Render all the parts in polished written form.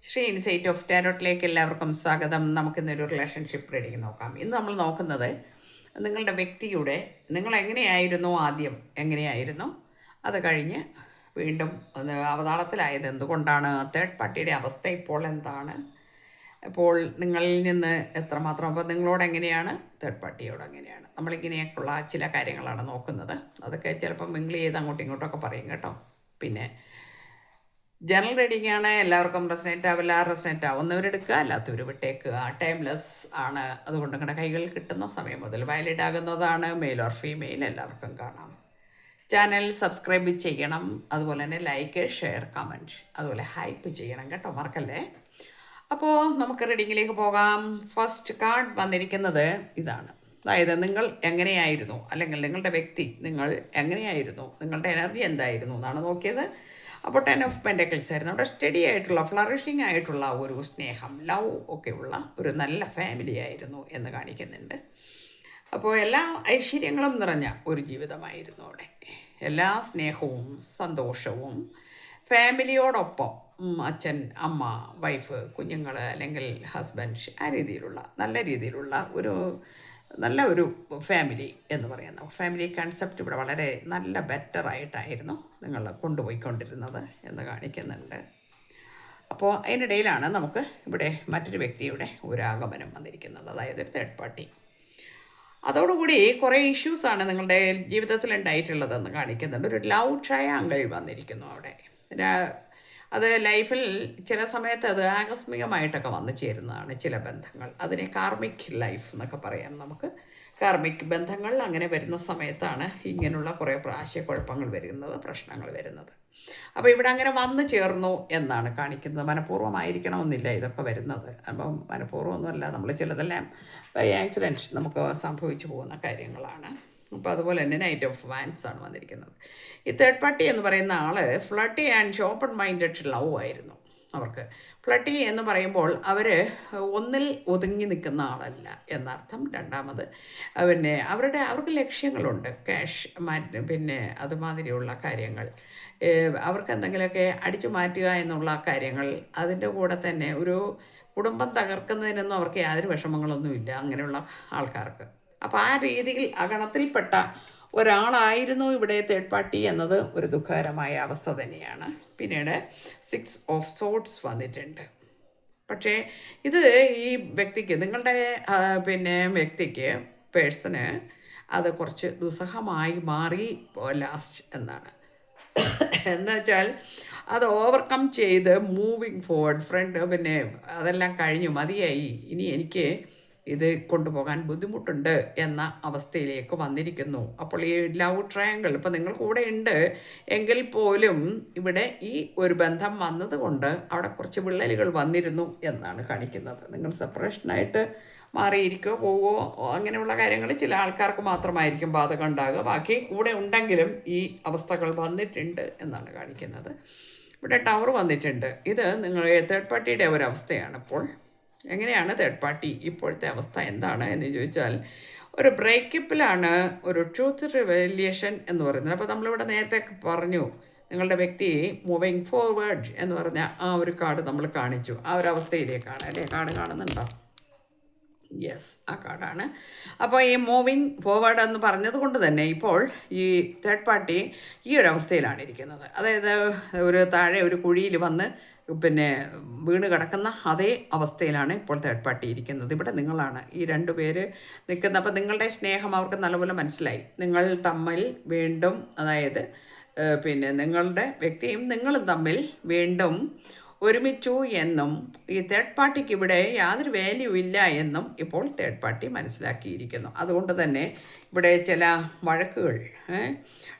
Shri insight of ടാരോട്ടിലേക്ക് എല്ലാവർക്കും സ്വാഗതം. നമുക്കിന്നൊരു റിലേഷൻഷിപ്പ് റീഡിങ് നോക്കാം. ഇന്ന് നമ്മൾ നോക്കുന്നത് നിങ്ങളുടെ വ്യക്തിയുടെ നിങ്ങൾ എങ്ങനെയായിരുന്നു ആദ്യം, എങ്ങനെയായിരുന്നു അത് കഴിഞ്ഞ് വീണ്ടും അവതാളത്തിലായത് എന്തുകൊണ്ടാണ്, തേർഡ് പാർട്ടിയുടെ അവസ്ഥ ഇപ്പോൾ എന്താണ്, ഇപ്പോൾ നിങ്ങളിൽ നിന്ന് എത്രമാത്രം, അപ്പോൾ നിങ്ങളോട് എങ്ങനെയാണ്, തേർഡ് പാർട്ടിയോട് എങ്ങനെയാണ്, നമ്മളിങ്ങനെയൊക്കെയുള്ള ചില കാര്യങ്ങളാണ് നോക്കുന്നത്. അതൊക്കെ ചിലപ്പം മിങ്കിൾ ചെയ്ത് അങ്ങോട്ടും ഇങ്ങോട്ടൊക്കെ പറയും കേട്ടോ. പിന്നെ ജനറൽ റീഡിംഗ് ആണ്, എല്ലാവർക്കും റെസനേറ്റ് ആവില്ല. റെസനേറ്റ് ആവുന്നവരെടുക്കുക, അല്ലാത്തവർ വിട്ടേക്കുക. ടൈംലെസ് ആണ്, അതുകൊണ്ട് നിങ്ങളുടെ കൈകൾ കിട്ടുന്ന സമയം മുതൽ വാലിഡ് ആകുന്നതാണ്. മെയിൽ ഓർ ഫീമെയിൽ എല്ലാവർക്കും കാണാം. ചാനൽ സബ്സ്ക്രൈബ് ചെയ്യണം, അതുപോലെ തന്നെ ലൈക്ക്, ഷെയർ, കമൻറ്റ്, അതുപോലെ ഹൈപ്പ് ചെയ്യണം കേട്ടോ, മറക്കല്ലേ. അപ്പോൾ നമുക്ക് റീഡിങ്ങിലേക്ക് പോകാം. ഫസ്റ്റ് കാർഡ് വന്നിരിക്കുന്നത് ഇതാണ്. അതായത് നിങ്ങൾ എങ്ങനെയായിരുന്നു, അല്ലെങ്കിൽ നിങ്ങളുടെ വ്യക്തി നിങ്ങൾ എങ്ങനെയായിരുന്നു, നിങ്ങളുടെ എനർജി എന്തായിരുന്നു എന്നാണ് നോക്കിയത്. അപ്പോൾ 10 ഓഫ് പെൻറ്റക്കിൾസ് ആയിരുന്നു. അവിടെ സ്റ്റഡി ആയിട്ടുള്ള, ഫ്ലറിഷിംഗ് ആയിട്ടുള്ള ഒരു സ്നേഹം, ലവ് ഒക്കെ ഉള്ള ഒരു നല്ല ഫാമിലി ആയിരുന്നു എന്ന് കാണിക്കുന്നുണ്ട്. അപ്പോൾ എല്ലാ ഐശ്വര്യങ്ങളും നിറഞ്ഞ ഒരു ജീവിതമായിരുന്നു അവിടെ. എല്ലാ സ്നേഹവും സന്തോഷവും ഫാമിലിയോടൊപ്പം, അച്ഛൻ, അമ്മ, വൈഫ്, കുഞ്ഞുങ്ങൾ അല്ലെങ്കിൽ ഹസ്ബൻഡ്, ആ രീതിയിലുള്ള നല്ല രീതിയിലുള്ള നല്ല ഒരു ഫാമിലി എന്ന് പറയുന്ന ഫാമിലി കൺസെപ്റ്റ് ഇവിടെ വളരെ നല്ല ബെറ്ററായിട്ടായിരുന്നു നിങ്ങൾ കൊണ്ടുപോയിക്കൊണ്ടിരുന്നത് എന്ന് കാണിക്കുന്നുണ്ട്. അപ്പോൾ അതിനിടയിലാണ് നമുക്ക് ഇവിടെ മറ്റൊരു വ്യക്തിയുടെ ഒരു ആഗമനം വന്നിരിക്കുന്നത്, അതായത് തേർഡ് പാർട്ടി. അതോടുകൂടി കുറേ ഇഷ്യൂസാണ് നിങ്ങളുടെ ജീവിതത്തിൽ ഉണ്ടായിട്ടുള്ളതെന്ന് കാണിക്കുന്നുണ്ട്. ഒരു ലവ് ട്രയാങ്കിൾ വന്നിരിക്കുന്നു അവിടെ. അത് ലൈഫിൽ ചില സമയത്ത് അത് ആകസ്മികമായിട്ടൊക്കെ വന്നു ചേരുന്നതാണ് ചില ബന്ധങ്ങൾ. അതിനെ കാർമിക് ലൈഫ് എന്നൊക്കെ പറയാം നമുക്ക്. കാർമിക് ബന്ധങ്ങൾ അങ്ങനെ വരുന്ന സമയത്താണ് ഇങ്ങനെയുള്ള കുറേ ആശയക്കുഴപ്പങ്ങൾ വരുന്നത്, പ്രശ്നങ്ങൾ വരുന്നത്. അപ്പോൾ ഇവിടെ അങ്ങനെ വന്നു ചേർന്നു എന്നാണ് കാണിക്കുന്നത്. മനഃപൂർവ്വമായിരിക്കണമെന്നില്ല ഇതൊക്കെ വരുന്നത്. അപ്പം മനഃപൂർവ്വമൊന്നുമല്ല, നമ്മൾ ചിലതെല്ലാം ബൈ ആക്സിഡൻറ്റ് നമുക്ക് സംഭവിച്ചു പോകുന്ന കാര്യങ്ങളാണ്. അപ്പോൾ അതുപോലെ തന്നെ നൈറ്റ് ഓഫ് വാൻസ് ആണ് വന്നിരിക്കുന്നത്. ഈ തേർഡ് പാർട്ടി എന്ന് പറയുന്ന ആൾ ഫ്ലട്ടി ആൻഡ് ഓപ്പൺ മൈൻഡഡ് ലവ് ആയിരുന്നു അവർക്ക്. ഫ്ലട്ടി എന്ന് പറയുമ്പോൾ അവർ ഒന്നിൽ ഒതുങ്ങി നിൽക്കുന്ന ആളല്ല എന്നർത്ഥം. രണ്ടാമത് പിന്നെ അവർക്ക് ലക്ഷ്യങ്ങളുണ്ട്, ക്യാഷ് പിന്നെ അതുമാതിരിയുള്ള കാര്യങ്ങൾ, അവർക്ക് എന്തെങ്കിലുമൊക്കെ അടിച്ചു മാറ്റുക എന്നുള്ള കാര്യങ്ങൾ. അതിൻ്റെ കൂടെ തന്നെ ഒരു കുടുംബം തകർക്കുന്നതിനൊന്നും അവർക്ക് യാതൊരു വിഷമങ്ങളൊന്നുമില്ല അങ്ങനെയുള്ള ആൾക്കാർക്ക്. അപ്പോൾ ആ രീതിയിൽ ആ ഗണത്തിൽപ്പെട്ട ഒരാളായിരുന്നു ഇവിടെ തേർഡ് പാർട്ടി എന്നത് ഒരു ദുഃഖകരമായ അവസ്ഥ തന്നെയാണ്. പിന്നീട് 6 ഓഫ് സോർഡ്സ് വന്നിട്ടുണ്ട്. പക്ഷേ ഇത് ഈ വ്യക്തിക്ക്, നിങ്ങളുടെ വ്യക്തിക്ക്, പേഴ്സണ് അത് കുറച്ച് ദുസ്സഹമായി മാറി ലാസ്റ്റ് എന്നാണ്. എന്നുവെച്ചാൽ അത് ഓവർകം ചെയ്ത് മൂവിങ് ഫോർവേഡ്, ഫ്രണ്ട് അതെല്ലാം കഴിഞ്ഞു, മതിയായി, ഇനി എനിക്ക് ഇത് കൊണ്ടുപോകാൻ ബുദ്ധിമുട്ടുണ്ട് എന്ന അവസ്ഥയിലേക്ക് വന്നിരിക്കുന്നു. അപ്പോൾ ഈ ലവ് ട്രയാങ്കിൾ ഇപ്പോൾ നിങ്ങൾ കൂടെ ഉണ്ട് എങ്കിൽ പോലും ഇവിടെ ഈ ഒരു ബന്ധം വന്നതുകൊണ്ട് അവിടെ കുറച്ച് വിള്ളലുകൾ വന്നിരുന്നു എന്നാണ് കാണിക്കുന്നത്. നിങ്ങൾ സെപ്പറേഷനായിട്ട് മാറിയിരിക്കുകയോ പോവുകയോ അങ്ങനെയുള്ള കാര്യങ്ങൾ ചില ആൾക്കാർക്ക് മാത്രമായിരിക്കും ബാധകം ഉണ്ടാകുക. ബാക്കി കൂടെ ഉണ്ടെങ്കിലും ഈ അവസ്ഥകൾ വന്നിട്ടുണ്ട് എന്നാണ് കാണിക്കുന്നത്. ഇവിടെ ടവർ വന്നിട്ടുണ്ട്. ഇത് നിങ്ങൾ തേർഡ് പാർട്ടിയുടെ ഒരവസ്ഥയാണ്. ഇപ്പോൾ എങ്ങനെയാണ് തേർഡ് പാർട്ടി ഇപ്പോഴത്തെ അവസ്ഥ എന്താണ് എന്ന് ചോദിച്ചാൽ, ഒരു ബ്രേക്കപ്പിലാണ്, ഒരു ട്രൂത്ത് റിവലേഷൻ എന്ന് പറയുന്നത്. അപ്പോൾ നമ്മളിവിടെ നേരത്തെ പറഞ്ഞു നിങ്ങളുടെ വ്യക്തി മൂവിങ് ഫോർവേഡ് എന്ന് പറഞ്ഞ ആ ഒരു കാർഡ് നമ്മൾ കാണിച്ചു. ആ ഒരു അവസ്ഥയിലേക്കാണ് അല്ലേ കാർഡ് കാണുന്നുണ്ടോ? യെസ്, ആ കാർഡാണ്. അപ്പോൾ ഈ മൂവിങ് ഫോർവേഡ് എന്ന് പറഞ്ഞത് കൊണ്ട് തന്നെ ഇപ്പോൾ ഈ തേർഡ് പാർട്ടി ഈ ഒരു അവസ്ഥയിലാണ് ഇരിക്കുന്നത്. അതായത് ഒരു താഴെ ഒരു കുഴിയിൽ വന്ന് വീണ് കിടക്കുന്ന അതേ അവസ്ഥയിലാണ് ഇപ്പോൾ തേർഡ് പാർട്ടി ഇരിക്കുന്നത്. ഇവിടെ നിങ്ങളാണ് ഈ 2 പേര് നിൽക്കുന്നത്. അപ്പോൾ നിങ്ങളുടെ സ്നേഹം അവർക്ക് നല്ലപോലെ മനസ്സിലായി. നിങ്ങൾ തമ്മിൽ വീണ്ടും, അതായത് നിങ്ങളുടെ വ്യക്തിയും നിങ്ങളും തമ്മിൽ വീണ്ടും ഒരുമിച്ചു എന്നും ഈ തേർഡ് പാർട്ടിക്ക് ഇവിടെ യാതൊരു വാല്യൂ ഇല്ല എന്നും ഇപ്പോൾ തേർഡ് പാർട്ടി മനസ്സിലാക്കിയിരിക്കുന്നു. അതുകൊണ്ട് തന്നെ ഇവിടെ ചില വഴക്കുകൾ,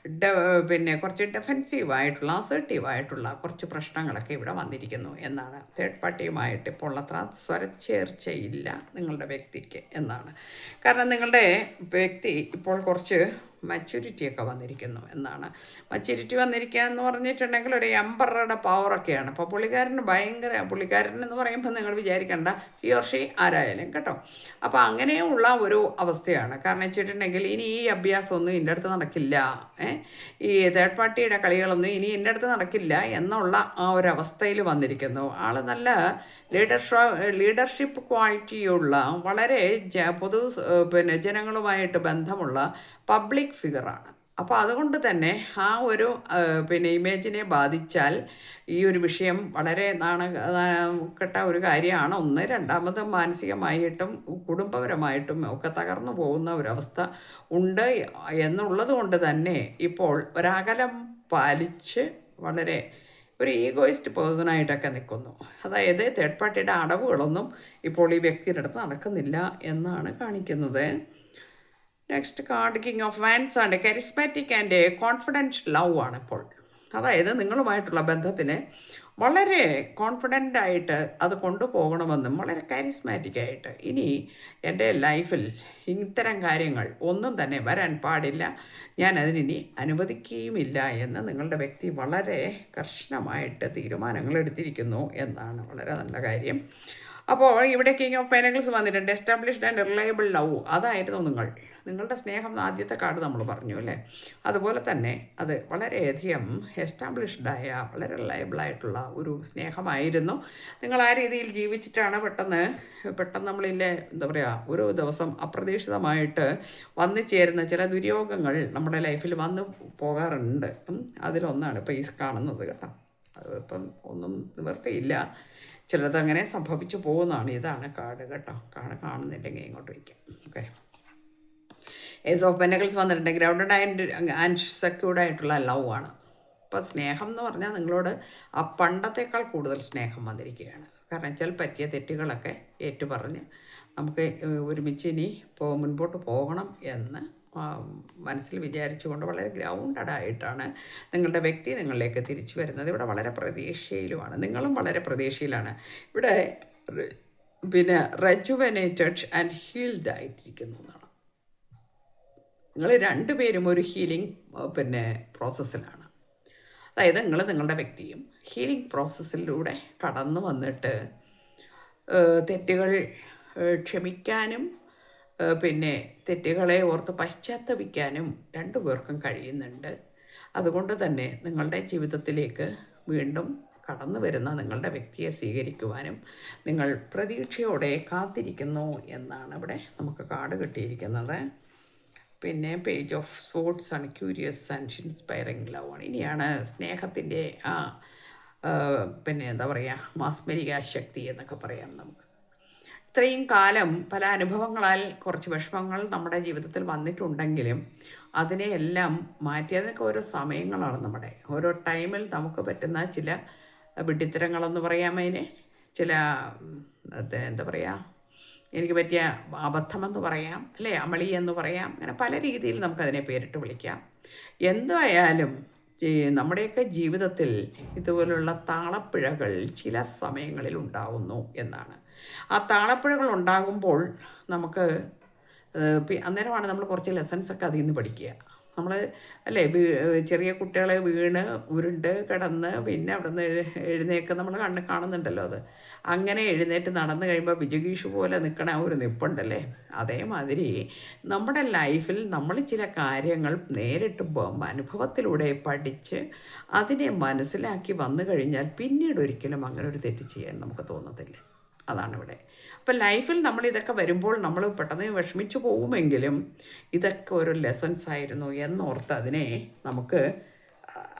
കുറച്ച് ഡിഫെൻസീവായിട്ടുള്ള, അസേർട്ടീവായിട്ടുള്ള കുറച്ച് പ്രശ്നങ്ങളൊക്കെ ഇവിടെ വന്നിരിക്കുന്നു എന്നാണ്. തേർഡ് പാർട്ടിയുമായിട്ട് ഇപ്പോൾ അത്ര സ്വരച്ചേർച്ചയില്ല നിങ്ങളുടെ എന്നാണ്. കാരണം നിങ്ങളുടെ വ്യക്തി ഇപ്പോൾ കുറച്ച് മച്യൂരിറ്റിയൊക്കെ വന്നിരിക്കുന്നു എന്നാണ്. മച്യൂരിറ്റി വന്നിരിക്കുക എന്ന് പറഞ്ഞിട്ടുണ്ടെങ്കിൽ ഒരു എംപററുടെ പവറൊക്കെയാണ്. അപ്പോൾ പുള്ളിക്കാരൻ എന്ന് പറയുമ്പോൾ നിങ്ങൾ വിചാരിക്കേണ്ട ഹി ഓർ ഷീ ആരായാലും കേട്ടോ. അപ്പോൾ അങ്ങനെയുള്ള ഒരു അവസ്ഥയാണ്. കാരണം വെച്ചിട്ടുണ്ടെങ്കിൽ ഇനി ഈ അഭ്യാസമൊന്നും എൻ്റെ അടുത്ത് നടക്കില്ല, ഈ തേർഡ് പാർട്ടിയുടെ കളികളൊന്നും ഇനി എൻ്റെ അടുത്ത് നടക്കില്ല എന്നുള്ള ആ ഒരു അവസ്ഥയിൽ വന്നിരിക്കുന്നു. ആൾ നല്ല ലീഡർഷിപ്പ് ക്വാളിറ്റിയുള്ള വളരെ പിന്നെ ജനങ്ങളുമായിട്ട് ബന്ധമുള്ള പബ്ലിക് ഫിഗറാണ്. അപ്പോൾ അതുകൊണ്ട് തന്നെ ആ ഒരു പിന്നെ ഇമേജിനെ ബാധിച്ചാൽ ഈ ഒരു വിഷയം വളരെ നാണക്കെട്ട ഒരു കാര്യമാണ്. ഒന്ന്, രണ്ടാമത് മാനസികമായിട്ടും കുടുംബപരമായിട്ടും ഒക്കെ തകർന്നു പോകുന്ന ഒരവസ്ഥ ഉണ്ട് എന്നുള്ളത് കൊണ്ട് തന്നെ ഇപ്പോൾ ഒരകലം പാലിച്ച് വളരെ ഒരു ഈഗോയിസ്റ്റ് പേഴ്സണായിട്ടൊക്കെ നിൽക്കുന്നു. അതായത് തേർഡ് പാർട്ടിയുടെ അടവുകളൊന്നും ഇപ്പോൾ ഈ വ്യക്തിയുടെ അടുത്ത് നടക്കുന്നില്ല എന്നാണ് കാണിക്കുന്നത്. Next card king of wands ആണ്. കരിസ്മാറ്റിക് ആൻഡ് കോൺഫിഡൻറ്റ് ലവ് ആണ് ഇപ്പോൾ. അതായത് നിങ്ങളുമായിട്ടുള്ള ബന്ധത്തിന് വളരെ കോൺഫിഡൻ്റ് ആയിട്ട് അത് കൊണ്ടുപോകണമെന്നും വളരെ കരിസ്മാറ്റിക് ആയിട്ട് ഇനി എൻ്റെ ലൈഫിൽ ഇത്തരം കാര്യങ്ങൾ ഒന്നും തന്നെ വരാൻ പാടില്ല, ഞാൻ അതിനി അനുവദിക്കുകയുമില്ല എന്ന് നിങ്ങളുടെ വ്യക്തി വളരെ കർശനമായിട്ട് തീരുമാനങ്ങൾ എടുത്തിരിക്കുന്നു എന്നാണ്. വളരെ നല്ല കാര്യം. അപ്പോൾ ഇവിടെ കിങ് ഓഫ് പെനക്കിൾസ് വന്നിട്ടുണ്ട്. എസ്റ്റാബ്ലിഷ്ഡ് ആൻഡ് റിലയബിൾ ലവ്, അതായിരുന്നു നിങ്ങളുടെ സ്നേഹം. ആദ്യത്തെ കാർഡ് നമ്മൾ പറഞ്ഞു അല്ലേ. അതുപോലെ തന്നെ അത് വളരെയധികം എസ്റ്റാബ്ലിഷ്ഡായ വളരെ റിലയബിളായിട്ടുള്ള ഒരു സ്നേഹമായിരുന്നു. നിങ്ങൾ ആ രീതിയിൽ ജീവിച്ചിട്ടാണ് പെട്ടെന്ന് നമ്മളില്ലേ എന്താ പറയുക, ഒരു ദിവസം അപ്രതീക്ഷിതമായിട്ട് വന്നു ചേരുന്ന ചില ദുര്യോഗങ്ങൾ നമ്മുടെ ലൈഫിൽ വന്നു പോകാറുണ്ട്. അതിലൊന്നാണ് ഇപ്പോൾ ഈ കാണുന്നത് കേട്ടോ. ഇപ്പം ഒന്നും നിവർത്തിയില്ല, ചിലതങ്ങനെ സംഭവിച്ചു പോകുന്നതാണ്. ഇതാണ് കാർഡ് കേട്ടോ. കാണുന്നില്ലെങ്കിൽ ഇങ്ങോട്ട് വയ്ക്കാം. ഓക്കെ, ഏസ് ഓഫ് പെനക്കിൾസ് വന്നിട്ടുണ്ട്. ഗ്രൗണ്ടഡ് ആൻഡ് സെക്യൂർഡ് ആയിട്ടുള്ള ലവ് ആണ്. അപ്പോൾ സ്നേഹം എന്ന് പറഞ്ഞാൽ നിങ്ങളോട് ആ പണ്ടത്തേക്കാൾ കൂടുതൽ സ്നേഹം വന്നിരിക്കുകയാണ്. കാരണം വെച്ചാൽ പറ്റിയ തെറ്റുകളൊക്കെ ഏറ്റുപറഞ്ഞ് നമുക്ക് ഒരുമിച്ച് ഇനി മുൻപോട്ട് പോകണം എന്ന് മനസ്സിൽ വിചാരിച്ചുകൊണ്ട് വളരെ ഗ്രൗണ്ടഡ് ആയിട്ടാണ് നിങ്ങളുടെ വ്യക്തി നിങ്ങളിലേക്ക് തിരിച്ചു വരുന്നത്. ഇവിടെ വളരെ പ്രതീക്ഷയിലുമാണ്, നിങ്ങളും വളരെ പ്രതീക്ഷയിലാണ്. ഇവിടെ പിന്നെ റെജുവനേറ്റഡ് ആൻഡ് ഹീൽഡ് ആയിട്ടിരിക്കുന്നു എന്നാണ്. നിങ്ങൾ രണ്ടുപേരും ഒരു ഹീലിംഗ് പ്രോസസ്സിലാണ്. അതായത് നിങ്ങളുടെ വ്യക്തിയും ഹീലിംഗ് പ്രോസസ്സിലൂടെ കടന്നു വന്നിട്ട് തെറ്റുകൾ ക്ഷമിക്കാനും പിന്നെ തെറ്റുകളെ ഓർത്ത് പശ്ചാത്തപിക്കാനും രണ്ടുപേർക്കും കഴിയുന്നുണ്ട്. അതുകൊണ്ട് തന്നെ നിങ്ങളുടെ ജീവിതത്തിലേക്ക് വീണ്ടും കടന്നു വരുന്ന നിങ്ങളുടെ വ്യക്തിയെ സ്വീകരിക്കുവാനും നിങ്ങൾ പ്രതീക്ഷയോടെ കാത്തിരിക്കുന്നു എന്നാണ് ഇവിടെ നമുക്ക് കാർഡ് കിട്ടിയിരിക്കുന്നത്. പിന്നെ പേജ് ഓഫ് സോർഡ്സ് ആണ്. ക്യൂരിയസ് ആൻഡ് ഇൻസ്പയറിങ് ലവ് ആണ്. ഇനിയാണ് സ്നേഹത്തിൻ്റെ പിന്നെ എന്താ പറയുക, മാസ്മരിക ശക്തി എന്നൊക്കെ പറയാം നമുക്ക്. ഇത്രയും കാലം പല അനുഭവങ്ങളാൽ കുറച്ച് വിഷമങ്ങൾ നമ്മുടെ ജീവിതത്തിൽ വന്നിട്ടുണ്ടെങ്കിലും അതിനെയെല്ലാം മാറ്റിയതൊക്കെ ഓരോ സമയങ്ങളാണ്. നമ്മുടെ ഓരോ ടൈമിൽ നമുക്ക് പറ്റുന്ന ചില വിഡ്ഢിത്തരങ്ങളെന്ന് പറയാം, അതിന് ചില എന്താ പറയുക, എനിക്ക് പറ്റിയ അബദ്ധമെന്ന് പറയാം അല്ലേ, അമളി എന്ന് പറയാം. അങ്ങനെ പല രീതിയിൽ നമുക്കതിനെ പേരിട്ട് വിളിക്കാം. എന്തായാലും നമ്മുടെയൊക്കെ ജീവിതത്തിൽ ഇതുപോലുള്ള താളപ്പിഴകൾ ചില സമയങ്ങളിൽ ഉണ്ടാകുന്നു എന്നാണ്. ആ താളപ്പിഴകൾ ഉണ്ടാകുമ്പോൾ നമുക്ക് അന്നേരമാണ് നമ്മൾ കുറച്ച് ലെസൺസൊക്കെ അതിൽ നിന്ന് പഠിക്കുക. നമ്മൾ അല്ലേ ചെറിയ കുട്ടികളെ വീണ് ഉരുണ്ട് കിടന്ന് പിന്നെ അവിടെ നിന്ന് എഴുന്നേൽക്കുക നമ്മൾ കാണുന്നുണ്ടല്ലോ. അത് അങ്ങനെ എഴുന്നേറ്റ് നടന്നു കഴിയുമ്പോൾ ബിജുഗീഷ് പോലെ നിൽക്കണ ഒരു നിൽപ്പുണ്ടല്ലേ. അതേമാതിരി നമ്മുടെ ലൈഫിൽ നമ്മൾ ചില കാര്യങ്ങൾ നേരിട്ട് അനുഭവത്തിലൂടെ പഠിച്ച് അതിനെ മനസ്സിലാക്കി വന്നു കഴിഞ്ഞാൽ പിന്നീട് ഒരിക്കലും അങ്ങനെ ഒരു തെറ്റ് ചെയ്യാൻ നമുക്ക് തോന്നത്തില്ല. അതാണ് ഇവിടെ. അപ്പം ലൈഫിൽ നമ്മളിതൊക്കെ വരുമ്പോൾ നമ്മൾ പെട്ടെന്ന് വിഷമിച്ചു പോകുമെങ്കിലും ഇതൊക്കെ ഒരു ലെസൺസ് ആയിരുന്നു എന്നോർത്ത് അതിനെ നമുക്ക്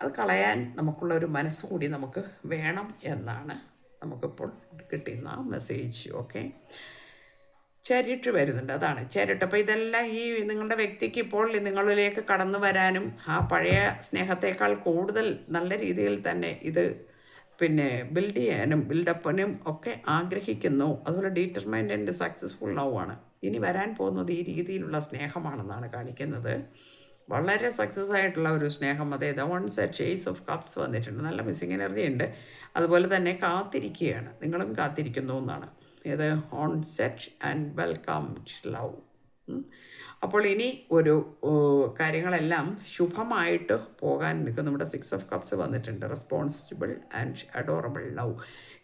അത് കളയാൻ നമുക്കുള്ള ഒരു മനസ്സുകൂടി നമുക്ക് വേണം എന്നാണ് നമുക്കിപ്പോൾ കിട്ടുന്ന മെസ്സേജ്. ഓക്കെ, ചാരിറ്റി വരുന്നുണ്ട്, അതാണ് ചാരിറ്റി. അപ്പോൾ ഇതെല്ലാം ഈ നിങ്ങളുടെ വ്യക്തിക്ക് ഇപ്പോൾ നിങ്ങളിലേക്ക് കടന്നു വരാനും ആ പഴയ സ്നേഹത്തേക്കാൾ കൂടുതൽ നല്ല രീതിയിൽ തന്നെ ഇത് പിന്നെ ബിൽഡ് ചെയ്യാനും ബിൽഡപ്പിനും ഒക്കെ ആഗ്രഹിക്കുന്നു. അതുപോലെ ഡീറ്റർമൈൻഡ് ആൻഡ് സക്സസ്ഫുൾ ലവ് ആണ്. ഇനി വരാൻ പോകുന്നത് ഈ രീതിയിലുള്ള സ്നേഹമാണെന്നാണ് കാണിക്കുന്നത്. വളരെ സക്സസ് ആയിട്ടുള്ള ഒരു സ്നേഹം. അതായത് one set chase of cups വന്നിട്ടുണ്ട്. നല്ല മിസ്സിങ് എനർജി ഉണ്ട്. അതുപോലെ തന്നെ കാത്തിരിക്കുകയാണ്, നിങ്ങളും കാത്തിരിക്കുന്നു എന്നാണ്. ഇത് on set and welcomed love. അപ്പോൾ ഇനി ഒരു കാര്യങ്ങളെല്ലാം ശുഭമായിട്ട് പോകാൻ നിൽക്കും. നമ്മുടെ 6 ഓഫ് കപ്സ് വന്നിട്ടുണ്ട്. Responsible and adorable love.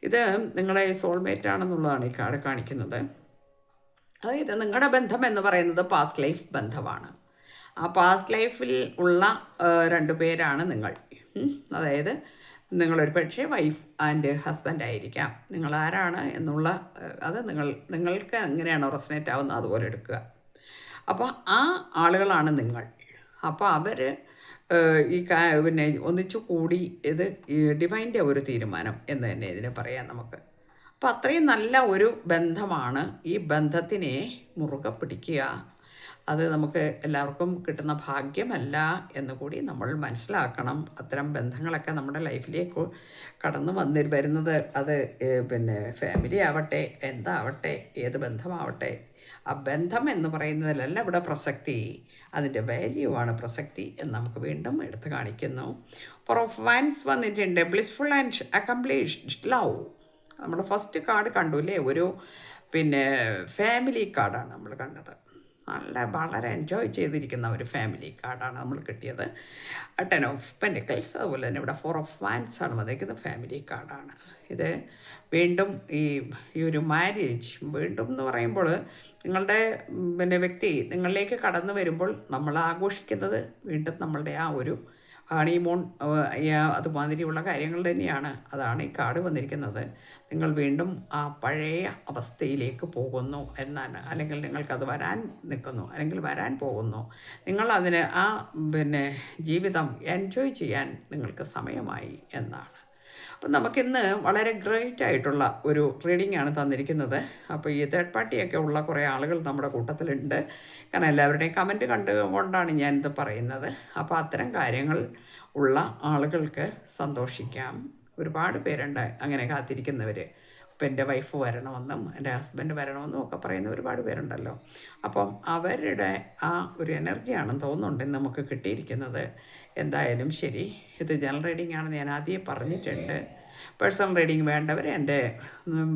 ഇത് നിങ്ങളെ സോൾമേറ്റ് ആണെന്നുള്ളതാണ് ഈ കാർഡ് കാണിക്കുന്നത്. അതായത് നിങ്ങളുടെ ബന്ധം എന്ന് പറയുന്നത് പാസ്റ്റ് ലൈഫ് ബന്ധമാണ്. ആ പാസ്റ്റ് ലൈഫിൽ ഉള്ള രണ്ട് പേരാണ് നിങ്ങൾ. അതായത് നിങ്ങളൊരു പക്ഷേ വൈഫ് ആൻഡ് ഹസ്ബൻഡ് ആയിരിക്കാം. നിങ്ങൾ ആരാണ് എന്നുള്ള അത് നിങ്ങൾക്ക് എങ്ങനെയാണോ റെസനേറ്റ് ആവുന്നത് അതുപോലെ എടുക്കുക. അപ്പോൾ ആ ആളുകളാണ് നിങ്ങൾ. അപ്പോൾ അവർ പിന്നെ ഒന്നിച്ചു കൂടി ഇത് ഡിവൈൻ്റെ ഒരു തീരുമാനം എന്ന് തന്നെ ഇതിനെ പറയാം നമുക്ക്. അപ്പോൾ അത്രയും നല്ല ഒരു ബന്ധമാണ്. ഈ ബന്ധത്തിനെ മുറുകെ പിടിക്കുക. അത് നമുക്ക് എല്ലാവർക്കും കിട്ടുന്ന ഭാഗ്യമല്ല എന്നുകൂടി നമ്മൾ മനസ്സിലാക്കണം. അത്തരം ബന്ധങ്ങളൊക്കെ നമ്മുടെ ലൈഫിലേക്ക് കടന്നു വരുന്നത് അത് പിന്നെ ഫാമിലി ആവട്ടെ, എന്താവട്ടെ, ഏത് ബന്ധമാവട്ടെ, ആ ബന്ധം എന്ന് പറയുന്നതിലല്ല ഇവിടെ പ്രസക്തി, അതിൻ്റെ വാല്യൂ ആണ് പ്രസക്തി എന്ന് നമുക്ക് വീണ്ടും എടുത്തു കാണിക്കുന്നു. ഫോർ ഓഫ് വൺസ് വന്നിട്ടുണ്ട് ബ്ലിസ്ഫുൾ ആൻഡ് അക്കംപ്ലിഷ്ഡ് ലവ്. നമ്മുടെ ഫസ്റ്റ് കാർഡ് കണ്ടുല്ലേ, ഒരു പിന്നെ ഫാമിലി കാർഡാണ് നമ്മൾ കണ്ടത്. വളരെ എൻജോയ് ചെയ്തിരിക്കുന്ന ഒരു ഫാമിലി കാർഡാണ് നമ്മൾ കിട്ടിയത്. 10 ഓഫ് പെൻറ്റിക്കിൾസ്. അതുപോലെ തന്നെ ഇവിടെ 4 ഓഫ് വാൻസ് ആണ് വന്നിരിക്കുന്നത്, ഫാമിലി കാർഡാണ്. ഇത് വീണ്ടും ഈ ഒരു മാരേജ് വീണ്ടും എന്ന് പറയുമ്പോൾ നിങ്ങളുടെ പിന്നെ വ്യക്തി നിങ്ങളിലേക്ക് കടന്നു വരുമ്പോൾ നമ്മൾ ആഘോഷിക്കുന്നത് വീണ്ടും നമ്മളുടെ ആ ഒരു ഹണിമൂൺ അതുമാതിരിയുള്ള കാര്യങ്ങൾ തന്നെയാണ്. അതാണ് ഈ കാർഡ് വന്നിരിക്കുന്നത്. നിങ്ങൾ വീണ്ടും ആ പഴയ അവസ്ഥയിലേക്ക് പോകുന്നു എന്നാണ്, അല്ലെങ്കിൽ നിങ്ങൾക്കത് വരാൻ നിൽക്കുന്നു, അല്ലെങ്കിൽ വരാൻ പോകുന്നു. നിങ്ങളതിന് ആ പിന്നെ ജീവിതം എൻജോയ് ചെയ്യാൻ നിങ്ങൾക്ക് സമയമായി എന്നാണ്. അപ്പം നമുക്കിന്ന് വളരെ ഗ്രേറ്റ് ആയിട്ടുള്ള ഒരു റീഡിംഗ് ആണ് തന്നിരിക്കുന്നത്. അപ്പോൾ ഈ തേർഡ് പാർട്ടിയൊക്കെ ഉള്ള കുറേ ആളുകൾ നമ്മുടെ കൂട്ടത്തിലുണ്ട്. കാരണം എല്ലാവരുടെയും കമൻറ്റ് കണ്ടുകൊണ്ടാണ് ഞാനിത് പറയുന്നത്. അപ്പോൾ അത്തരം കാര്യങ്ങൾ ഉള്ള ആളുകൾക്ക് സന്തോഷിക്കാം. ഒരുപാട് പേരുണ്ട് അങ്ങനെ കാത്തിരിക്കുന്നവർ. ഇപ്പം എൻ്റെ വൈഫ് വരണമെന്നും എൻ്റെ ഹസ്ബൻഡ് വരണമെന്നും ഒക്കെ പറയുന്ന ഒരുപാട് പേരുണ്ടല്ലോ. അപ്പം അവരുടെ ആ ഒരു എനർജിയാണെന്ന് തോന്നുന്നുണ്ട് നമുക്ക് കിട്ടിയിരിക്കുന്നത്. എന്തായാലും ശരി, ഇത് ജനറൽ റീഡിംഗ് ആണെന്ന് ഞാൻ ആദ്യമേ പറഞ്ഞിട്ടുണ്ട്. പേഴ്സണൽ റീഡിംഗ് വേണ്ടവർ എൻ്റെ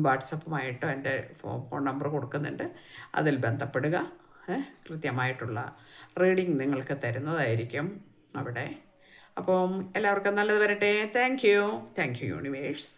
വാട്സപ്പുമായിട്ടോ എൻ്റെ ഫോൺ നമ്പർ കൊടുക്കുന്നുണ്ട്, അതിൽ ബന്ധപ്പെടുക. കൃത്യമായിട്ടുള്ള റീഡിംഗ് നിങ്ങൾക്ക് തരുന്നതായിരിക്കും അവിടെ. അപ്പം എല്ലാവർക്കും നല്ലത് വരട്ടെ. Thank you universe.